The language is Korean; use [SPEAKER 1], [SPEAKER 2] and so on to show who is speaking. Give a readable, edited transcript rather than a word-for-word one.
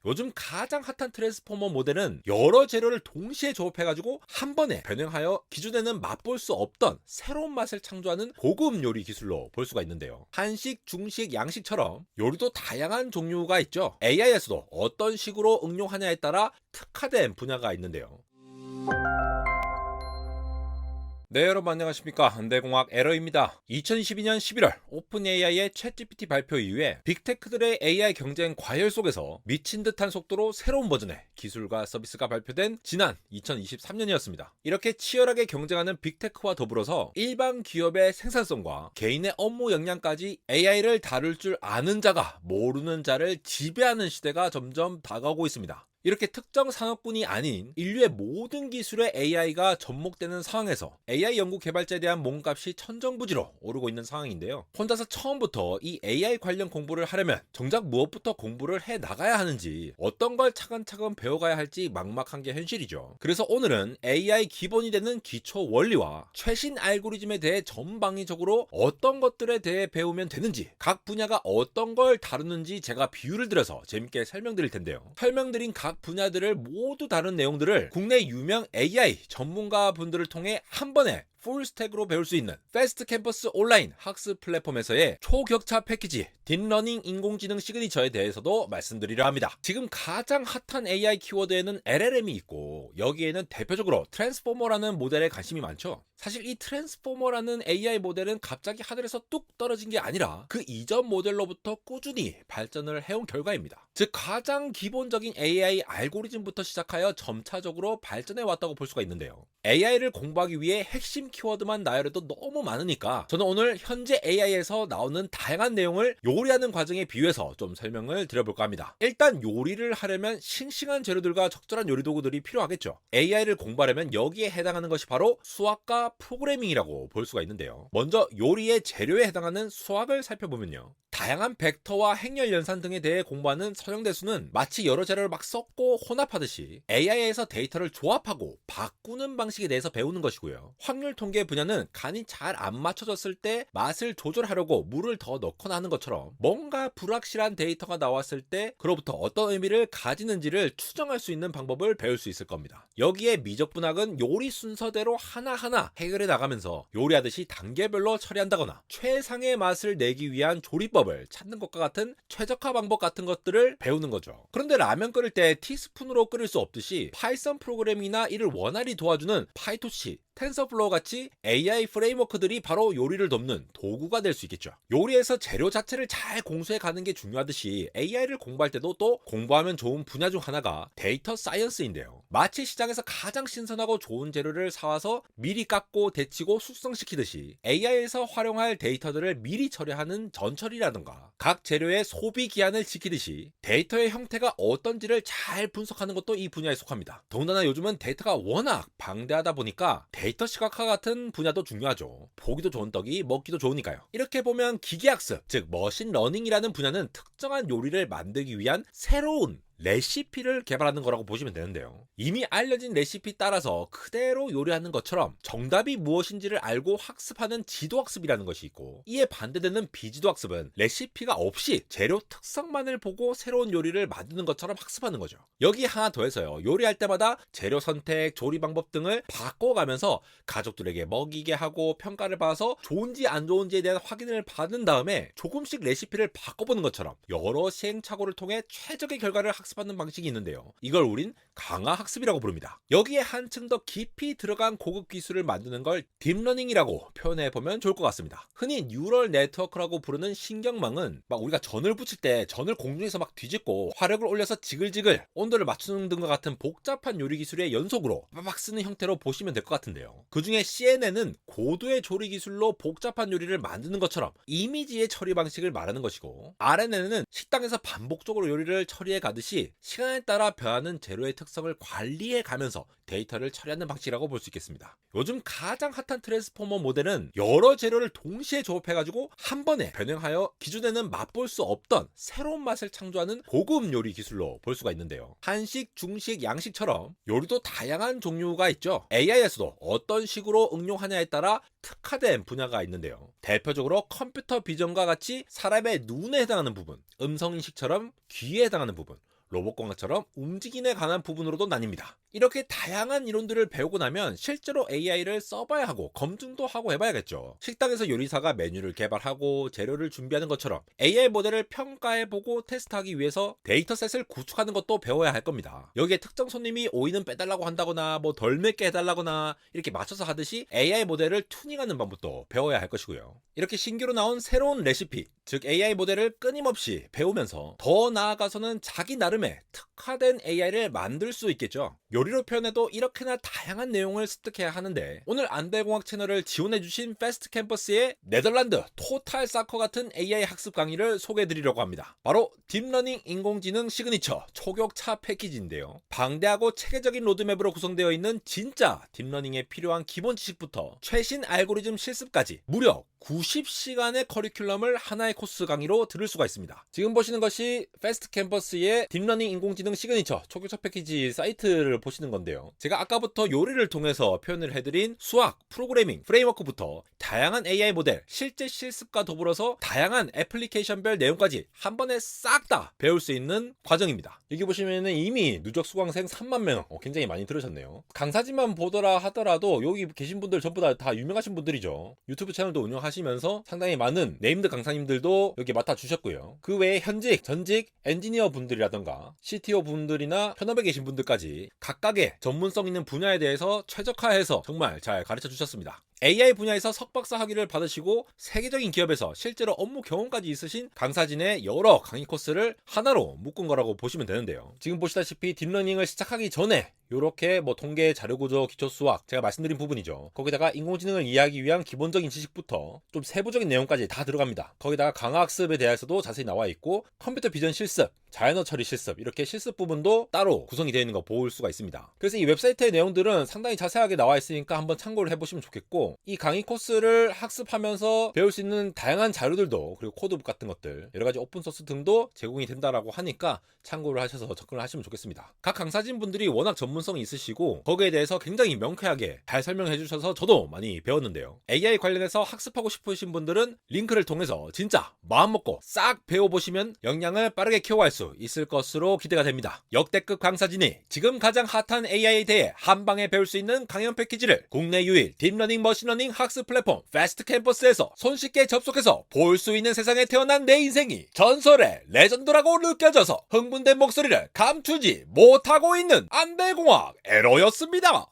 [SPEAKER 1] 요즘 가장 핫한 트랜스포머 모델은 여러 재료를 동시에 조합해가지고 한 번에 변형하여 기존에는 맛볼 수 없던 새로운 맛을 창조하는 고급 요리 기술로 볼 수가 있는데요. 한식, 중식, 양식처럼 요리도 다양한 종류가 있죠. AI에서도 어떤 식으로 응용하냐에 따라 특화된 분야가 있는데요. 네, 여러분 안녕하십니까. 내공학 에러입니다. 2022년 11월 오픈 AI의 챗GPT 발표 이후에 빅테크들의 AI 경쟁 과열 속에서 미친 듯한 속도로 새로운 버전의 기술과 서비스가 발표된 지난 2023년이었습니다. 이렇게 치열하게 경쟁하는 빅테크와 더불어서 일반 기업의 생산성과 개인의 업무 역량까지 AI를 다룰 줄 아는 자가 모르는 자를 지배하는 시대가 점점 다가오고 있습니다. 이렇게 특정 산업군이 아닌 인류의 모든 기술에 AI가 접목되는 상황에서 AI 연구 개발자에 대한 몸값이 천정부지로 오르고 있는 상황인데요. 혼자서 처음부터 이 AI 관련 공부를 하려면 정작 무엇부터 공부를 해 나가야 하는지, 어떤 걸 차근차근 배워가야 할지 막막한 게 현실이죠. 그래서 오늘은 AI 기본이 되는 기초 원리와 최신 알고리즘에 대해 전방위적으로 어떤 것들에 대해 배우면 되는지, 각 분야가 어떤 걸 다루는지 제가 비유를 들어서 재밌게 설명드릴 텐데요. 설명드린 각 분야들을 모두 다룬 내용들을 국내 유명 AI 전문가 분들을 통해 한 번에 풀스택으로 배울 수 있는 패스트 캠퍼스 온라인 학습 플랫폼에서의 초격차 패키지 딥러닝 인공지능 시그니처에 대해서도 말씀드리려 합니다. 지금 가장 핫한 AI 키워드에는 LLM이 있고, 여기에는 대표적으로 트랜스포머라는 모델에 관심이 많죠. 사실 이 트랜스포머라는 AI 모델은 갑자기 하늘에서 뚝 떨어진 게 아니라 그 이전 모델로부터 꾸준히 발전을 해온 결과입니다. 즉 가장 기본적인 AI 알고리즘부터 시작하여 점차적으로 발전해 왔다고 볼 수가 있는데요. AI를 공부하기 위해 핵심 키워드만 나열해도 너무 많으니까 저는 오늘 현재 AI에서 나오는 다양한 내용을 요리하는 과정에 비유해서 좀 설명을 드려볼까 합니다. 일단 요리를 하려면 싱싱한 재료들과 적절한 요리 도구들이 필요하겠죠. AI를 공부하려면 여기에 해당하는 것이 바로 수학과 프로그래밍이라고 볼 수가 있는데요. 먼저 요리의 재료에 해당하는 수학을 살펴보면요, 다양한 벡터와 행렬 연산 등에 대해 공부하는 서정대수는 마치 여러 재료를 막 섞고 혼합하듯이 AI에서 데이터를 조합하고 바꾸는 방식에 대해서 배우는 것이고요. 확률 통계 분야는 간이 잘 안 맞춰졌을 때 맛을 조절하려고 물을 더 넣거나 하는 것처럼 뭔가 불확실한 데이터가 나왔을 때 그로부터 어떤 의미를 가지는지를 추정할 수 있는 방법을 배울 수 있을 겁니다. 여기에 미적분학은 요리 순서대로 하나하나 해결해 나가면서 요리하듯이 단계별로 처리한다거나 최상의 맛을 내기 위한 조리법을 찾는 것과 같은 최적화 방법 같은 것들을 배우는 거죠. 그런데 라면 끓일 때 티스푼으로 끓일 수 없듯이 파이썬 프로그램이나 이를 원활히 도와주는 파이토치, 텐서플로우 같이 AI 프레임워크들이 바로 요리를 돕는 도구가 될 수 있겠죠. 요리에서 재료 자체를 잘 공수해 가는 게 중요하듯이 AI를 공부할 때도 또 공부하면 좋은 분야 중 하나가 데이터 사이언스인데요. 마치 시장에서 가장 신선하고 좋은 재료를 사와서 미리 깎고 데치고 숙성시키듯이 AI에서 활용할 데이터들을 미리 처리하는 전처리라든가 각 재료의 소비 기한을 지키듯이 데이터의 형태가 어떤지를 잘 분석하는 것도 이 분야에 속합니다. 더군다나 요즘은 데이터가 워낙 방대하다 보니까 데이터 시각화 같은 분야도 중요하죠. 보기도 좋은 떡이 먹기도 좋으니까요. 이렇게 보면 기계학습, 즉 머신러닝이라는 분야는 특정한 요리를 만들기 위한 새로운 레시피를 개발하는 거라고 보시면 되는데요. 이미 알려진 레시피 따라서 그대로 요리하는 것처럼 정답이 무엇인지를 알고 학습하는 지도학습이라는 것이 있고, 이에 반대되는 비지도학습은 레시피가 없이 재료 특성만을 보고 새로운 요리를 만드는 것처럼 학습하는 거죠. 여기 하나 더해서요, 요리할 때마다 재료 선택, 조리 방법 등을 바꿔가면서 가족들에게 먹이게 하고 평가를 받아서 좋은지 안 좋은지에 대한 확인을 받은 다음에 조금씩 레시피를 바꿔보는 것처럼 여러 시행착오를 통해 최적의 결과를 학습하는 방식이 있는데요. 이걸 우린 강화학습이라고 부릅니다. 여기에 한층 더 깊이 들어간 고급 기술을 만드는 걸 딥러닝이라고 표현해보면 좋을 것 같습니다. 흔히 뉴럴 네트워크라고 부르는 신경망은 막 우리가 전을 부칠 때 전을 공중에서 막 뒤집고 화력을 올려서 지글지글 온도를 맞추는 등과 같은 복잡한 요리 기술의 연속으로 막 쓰는 형태로 보시면 될 것 같은데요. 그 중에 CNN은 고도의 조리 기술로 복잡한 요리를 만드는 것처럼 이미지의 처리 방식을 말하는 것이고, RNN은 식당에서 반복적으로 요리를 처리해 가듯이 시간에 따라 변하는 재료의 특성을 관리해 가면서 데이터를 처리하는 방식이라고 볼 수 있겠습니다. 요즘 가장 핫한 트랜스포머 모델은 여러 재료를 동시에 조합해가지고 한 번에 변형하여 기존에는 맛볼 수 없던 새로운 맛을 창조하는 고급 요리 기술로 볼 수가 있는데요. 한식, 중식, 양식처럼 요리도 다양한 종류가 있죠. AI에서도 어떤 식으로 응용하냐에 따라 특화된 분야가 있는데요. 대표적으로 컴퓨터 비전과 같이 사람의 눈에 해당하는 부분, 음성인식처럼 귀에 해당하는 부분, 로봇공학처럼 움직임에 관한 부분으로도 나뉩니다. 이렇게 다양한 이론들을 배우고 나면 실제로 AI를 써봐야 하고 검증도 하고 해봐야겠죠. 식당에서 요리사가 메뉴를 개발하고 재료를 준비하는 것처럼 AI 모델을 평가해보고 테스트하기 위해서 데이터셋을 구축하는 것도 배워야 할 겁니다. 여기에 특정 손님이 오이는 빼달라고 한다거나 뭐 덜 맵게 해달라거나 이렇게 맞춰서 하듯이 AI 모델을 튜닝하는 방법도 배워야 할 것이고요. 이렇게 신규로 나온 새로운 레시피, 즉 AI 모델을 끊임없이 배우면서 더 나아가서는 자기 나름의 특화된 AI를 만들 수 있겠죠. 요리로 표현해도 이렇게나 다양한 내용을 습득해야 하는데, 오늘 안대공학 채널을 지원해주신 패스트 캠퍼스의 네덜란드 토탈 사커 같은 AI 학습 강의를 소개해드리려고 합니다. 바로 딥러닝 인공지능 시그니처 초격차 패키지인데요. 방대하고 체계적인 로드맵으로 구성되어 있는 진짜 딥러닝에 필요한 기본 지식부터 최신 알고리즘 실습까지 무려 90시간의 커리큘럼을 하나의 코스 강의로 들을 수가 있습니다. 지금 보시는 것이 패스트 캠퍼스의 딥러닝 인공지능 시그니처 초격차 패키지 사이트를 보시는 건데요. 제가 아까부터 요리를 통해서 표현을 해드린 수학, 프로그래밍, 프레임워크부터 다양한 AI 모델, 실제 실습과 더불어서 다양한 애플리케이션별 내용까지 한 번에 싹 다 배울 수 있는 과정입니다. 여기 보시면은 이미 누적 수강생 3만 명 굉장히 많이 들으셨네요. 강사진만 보더라 하더라도 여기 계신 분들 전부 다 유명하신 분들이죠. 유튜브 채널도 운영하시면서 상당히 많은 네임드 강사님들도 여기 맡아주셨고요. 그 외에 현직, 전직 엔지니어 분들이라던가 CTO 분들이나 현업에 계신 분들까지 각각의 전문성 있는 분야에 대해서 최적화해서 정말 잘 가르쳐 주셨습니다. AI 분야에서 석박사 학위를 받으시고 세계적인 기업에서 실제로 업무 경험까지 있으신 강사진의 여러 강의 코스를 하나로 묶은 거라고 보시면 되는데요. 지금 보시다시피 딥러닝을 시작하기 전에 이렇게 뭐 통계, 자료구조, 기초수학 제가 말씀드린 부분이죠. 거기다가 인공지능을 이해하기 위한 기본적인 지식부터 좀 세부적인 내용까지 다 들어갑니다. 거기다가 강화학습에 대해서도 자세히 나와 있고 컴퓨터 비전 실습, 자연어 처리 실습 이렇게 실습 부분도 따로 구성이 되어 있는 거 볼 수가 있습니다. 그래서 이 웹사이트의 내용들은 상당히 자세하게 나와 있으니까 한번 참고를 해보시면 좋겠고, 이 강의 코스를 학습하면서 배울 수 있는 다양한 자료들도 그리고 코드북 같은 것들 여러가지 오픈소스 등도 제공이 된다라고 하니까 참고를 하셔서 접근을 하시면 좋겠습니다. 각 강사진 분들이 워낙 전문성이 있으시고 거기에 대해서 굉장히 명쾌하게 잘 설명해 주셔서 저도 많이 배웠는데요. AI 관련해서 학습하고 싶으신 분들은 링크를 통해서 진짜 마음먹고 싹 배워보시면 역량을 빠르게 키워갈 수 있을 것으로 기대가 됩니다. 역대급 강사진이 지금 가장 핫한 AI에 대해 한방에 배울 수 있는 강연 패키지를 국내 유일 딥러닝 머신러닝 학습 플랫폼 패스트 캠퍼스에서 손쉽게 접속해서 볼 수 있는 세상에 태어난 내 인생이 전설의 레전드라고 느껴져서 흥분된 목소리를 감추지 못하고 있는 안대공학 에러였습니다.